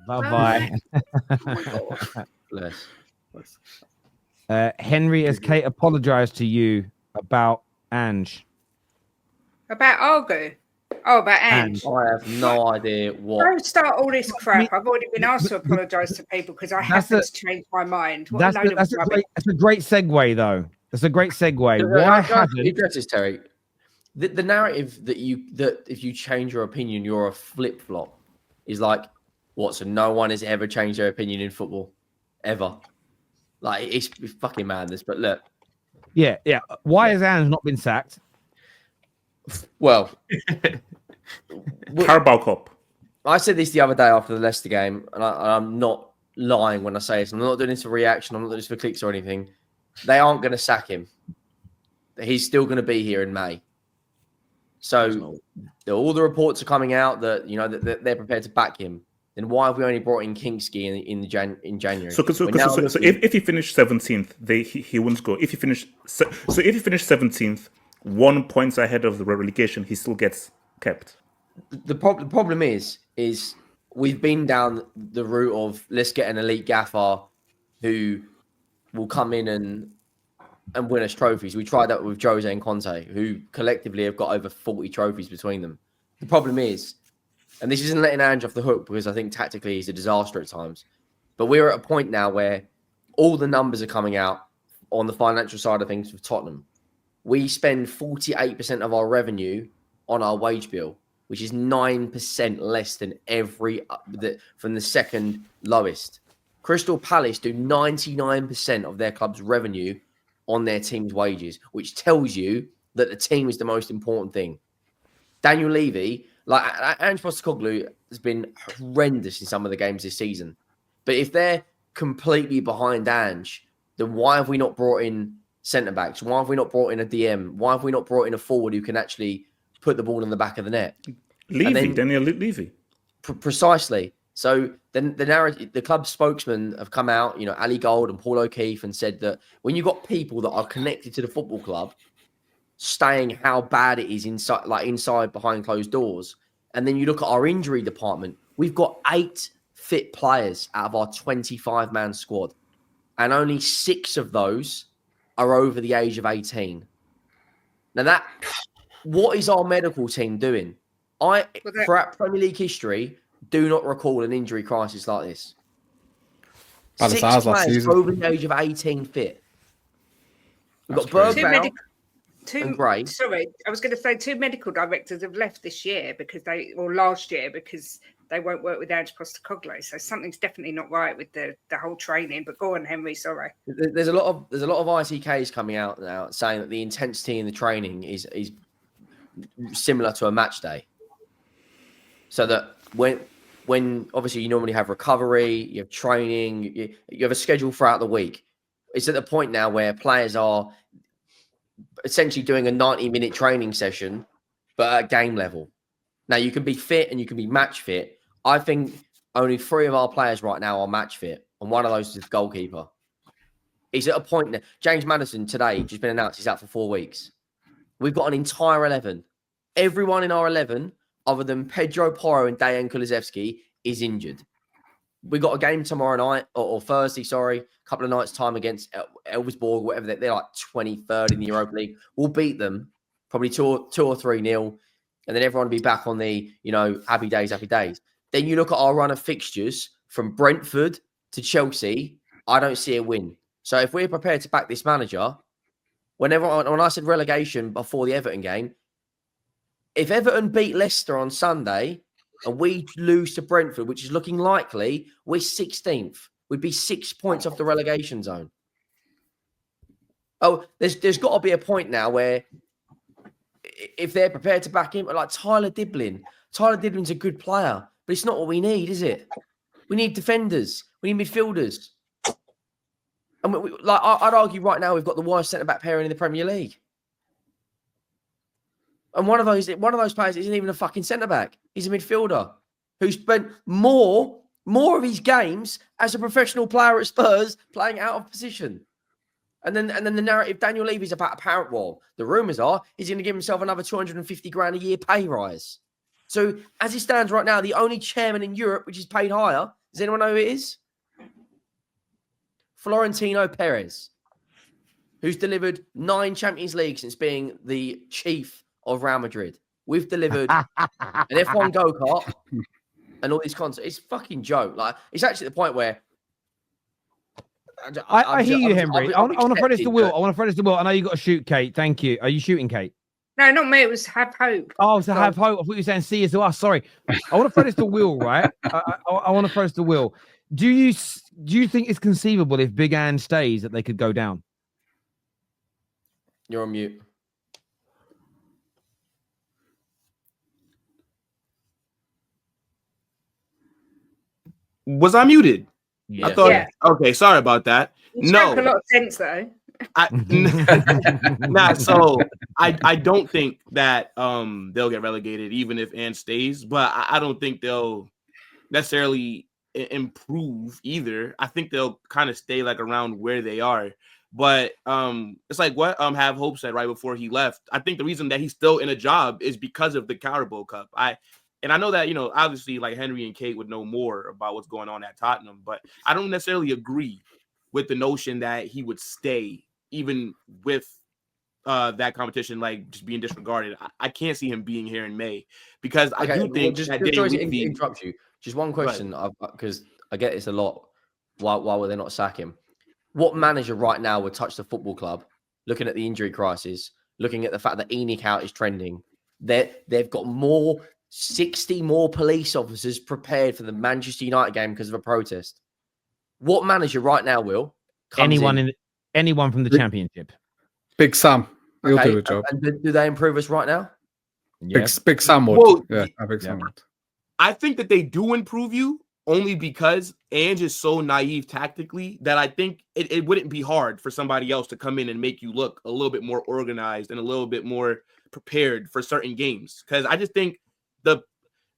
Bye-bye. Oh my God. Bless. Henry, has Kate apologized to you about Ange? About Argo. Oh, about Ange. I have no idea what. Don't start all this crap. I've already been asked to apologise to people because I happen to change my mind. What a load of rubbish. That's a great segue, though. That's a great segue. Why hasn't address this, Terry? The narrative that if you change your opinion, you're a flip flop, is like what? So no one has ever changed their opinion in football, ever. Like it's fucking madness. But look, yeah. Why has Ange not been sacked? Well, Carabao Cup. I said this the other day after the Leicester game, and I'm not lying when I say this. I'm not doing this for reaction. I'm not doing this for clicks or anything. They aren't going to sack him. He's still going to be here in May. So all the reports are coming out that that they're prepared to back him. Then why have we only brought in Kingsky in January? So if he finished 17th, he wouldn't go. If he finished 17th, 1 point ahead of the relegation, he still gets kept. The problem is we've been down the route of let's get an elite gaffer who will come in and win us trophies. We tried that with Jose and Conte, who collectively have got over 40 trophies between them. The problem is, and this isn't letting Ange off the hook because I think tactically he's a disaster at times, but we're at a point now where all the numbers are coming out on the financial side of things with Tottenham. We spend 48% of our revenue on our wage bill, which is 9% less than from the second lowest. Crystal Palace do 99% of their club's revenue on their team's wages, which tells you that the team is the most important thing. Daniel Levy, like Ange Postecoglou, has been horrendous in some of the games this season. But if they're completely behind Ange, then why have we not brought in centre-backs? Why have we not brought in a DM? Why have we not brought in a forward who can actually put the ball in the back of the net? Daniel Levy. Precisely. So then the club spokesmen have come out, Ali Gold and Paul O'Keefe, and said that when you've got people that are connected to the football club saying how bad it is inside behind closed doors, and then you look at our injury department, we've got 8 fit players out of our 25-man squad, and only 6 of those are over the age of 18. Now what is our medical team doing? Throughout Premier League history, do not recall an injury crisis like this. 6 players over the age of 18 fit. We've got Bergvall and Gray. Sorry, I was going to say 2 medical directors have left this year last year because they won't work with Ange Postecoglou. So something's definitely not right with the whole training. But go on, Henry. Sorry. There's a lot of ITKs coming out now saying that the intensity in the training is similar to a match day. So that when obviously you normally have recovery, you have training, you have a schedule throughout the week. It's at the point now where players are essentially doing a 90-minute training session, but at game level. Now, you can be fit and you can be match fit. I think only 3 of our players right now are match fit, and one of those is the goalkeeper. He's at a point now. James Maddison today just been announced he's out for 4 weeks. We've got an entire 11. Everyone in our 11, other than Pedro Porro and Dejan Kulusevski, is injured. We got a game tomorrow night, or Thursday, a couple of nights' time against Elversborg, whatever. They're like 23rd in the Europa League. We'll beat them, probably 2 or 3-0, and then everyone will be back on the, happy days. Then you look at our run of fixtures from Brentford to Chelsea, I don't see a win. So if we're prepared to back this manager, when I said relegation before the Everton game, if Everton beat Leicester on Sunday and we lose to Brentford, which is looking likely, we're 16th. We'd be 6 points off the relegation zone. Oh, there's got to be a point now where if they're prepared to back him, like Tyler Diblin's a good player, but it's not what we need, is it? We need defenders. We need midfielders. And I'd argue right now we've got the worst centre-back pairing in the Premier League. And one of those players isn't even a fucking centre-back. He's a midfielder who spent more of his games as a professional player at Spurs playing out of position. And then the narrative, Daniel Levy's about apparent war. The rumours are he's going to give himself another 250 grand a year pay rise. So as it stands right now, the only chairman in Europe which is paid higher Does anyone know who it is? Florentino Perez, who's delivered 9 Champions League since being the chief of Real Madrid. We've delivered an F1 go-kart and all these concerts. It's a fucking joke. Like, it's actually the point where I hear you, Henry. I want to throw this to Will. I know you got to shoot, Kate. Thank you. Are you shooting, Kate? No, not me. It was have hope. Oh, so have hope. I thought you were saying see you to us. Sorry. I want to throw this to Will, right? I want to throw this to Will. Do you think it's conceivable if Big Ange stays that they could go down? You're on mute. Was I muted? Yeah. I thought. Yeah. Okay, sorry about that. You spoke a lot of sense, though. So I don't think that they'll get relegated even if Ange stays, but I don't think they'll necessarily improve either. I think they'll kind of stay like around where they are. But it's like what Have Hope said right before he left. I think the reason that he's still in a job is because of the Carabao Cup. I know that, you know, obviously like Henry and Kate would know more about what's going on at Tottenham, but I don't necessarily agree with the notion that he would stay even with that competition like just being disregarded. I can't see him being here in May because I do think interrupt you. Just one question, because I get this a lot. Why will they not sack him? What manager right now would touch the football club, looking at the injury crisis, looking at the fact that ENIC out is trending? They've got 60 more police officers prepared for the Manchester United game because of a protest. What manager right now will anyone from the Championship? Big Sam, he'll do a job. And do they improve us right now? Yeah. Big Sam would. Well, Big Sam would. I think that they do improve you only because Ange is so naive tactically that I think it wouldn't be hard for somebody else to come in and make you look a little bit more organized and a little bit more prepared for certain games. Because I just think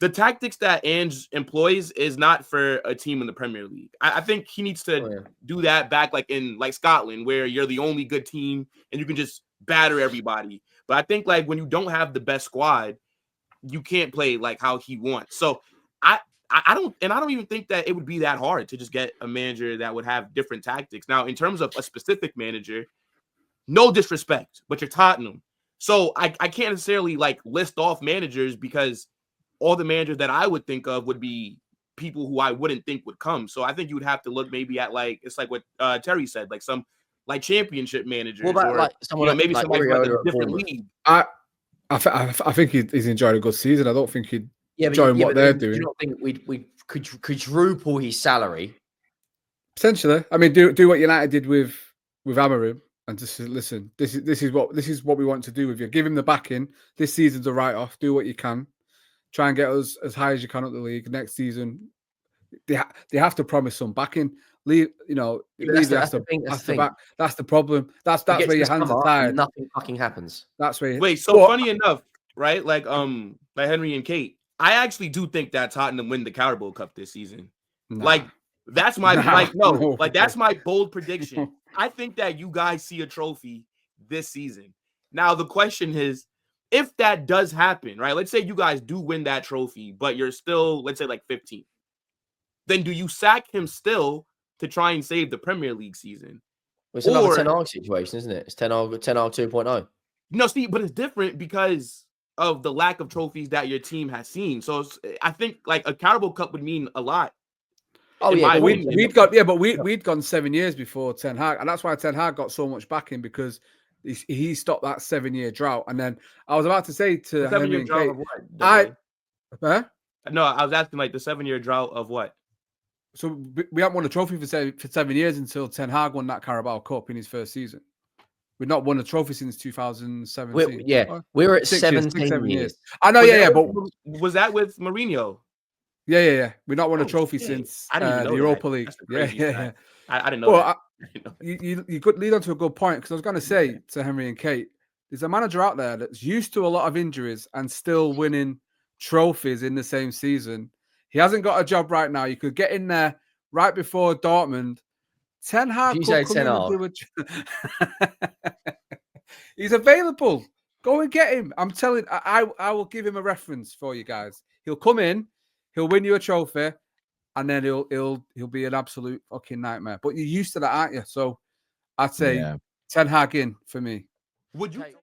the tactics that Ange employs is not for a team in the Premier League. I think he needs to do that back like in like Scotland, where you're the only good team and you can just batter everybody. But I think like when you don't have the best squad, you can't play like how he wants. So I don't even think that it would be that hard to just get a manager that would have different tactics. Now, in terms of a specific manager, no disrespect, but you're Tottenham. So I can't necessarily like list off managers because all the managers that I would think of would be people who I wouldn't think would come. So I think you would have to look maybe at like, it's like what Terry said, like some like championship managers. What about like someone maybe like somebody from a different league? I think he's enjoyed a good season. I don't think he'd enjoy what they're doing. Do you not think we could quadruple his salary? Potentially. I mean, do what United did with Amorim and just listen. This is what we want to do with you. Give him the backing. This season's a write-off. Do what you can. Try and get us as high as you can at the league. Next season, they have to promise some backing. That's the problem. That's where your hands are tied. Nothing fucking happens. That's where. Wait, so funny enough, right? Like Henry and Kate, I actually do think that Tottenham win the Carabao Cup this season. Nah. Like that's my that's my bold prediction. I think that you guys see a trophy this season. Now the question is, if that does happen, right? Let's say you guys do win that trophy, but you're still, let's say, like 15th. Then do you sack him still to try and save the Premier League season? Well, it's another Ten Hag situation, isn't it? It's Ten Hag 2.0. No, Steve, but it's different because of the lack of trophies that your team has seen. So I think like a Carabao Cup would mean a lot. Oh yeah, we'd gone 7 years before Ten Hag, and that's why Ten Hag got so much backing because he stopped that 7-year drought. And then I was about to say to Henry and Kate, No, I was asking like the 7-year drought of what? So we haven't won a trophy for 7 years until Ten Hag won that Carabao Cup in his first season. We've not won a trophy since 2017. We're at 17 years. I know, but was that with Mourinho? Yeah. We've not won a trophy since the Europa League. Yeah. I didn't know that. You could lead on to a good point because I was going to say to Henry and Kate, there's a manager out there that's used to a lot of injuries and still winning trophies in the same season. He hasn't got a job right now. You could get in there right before Dortmund. Ten Hag could come in and do He's available. Go and get him. I'm telling. I will give him a reference for you guys. He'll come in. He'll win you a trophy. and then he'll be an absolute fucking nightmare. But you're used to that, aren't you? So I'd say Yeah. Ten Hag in for me. Would you? Okay.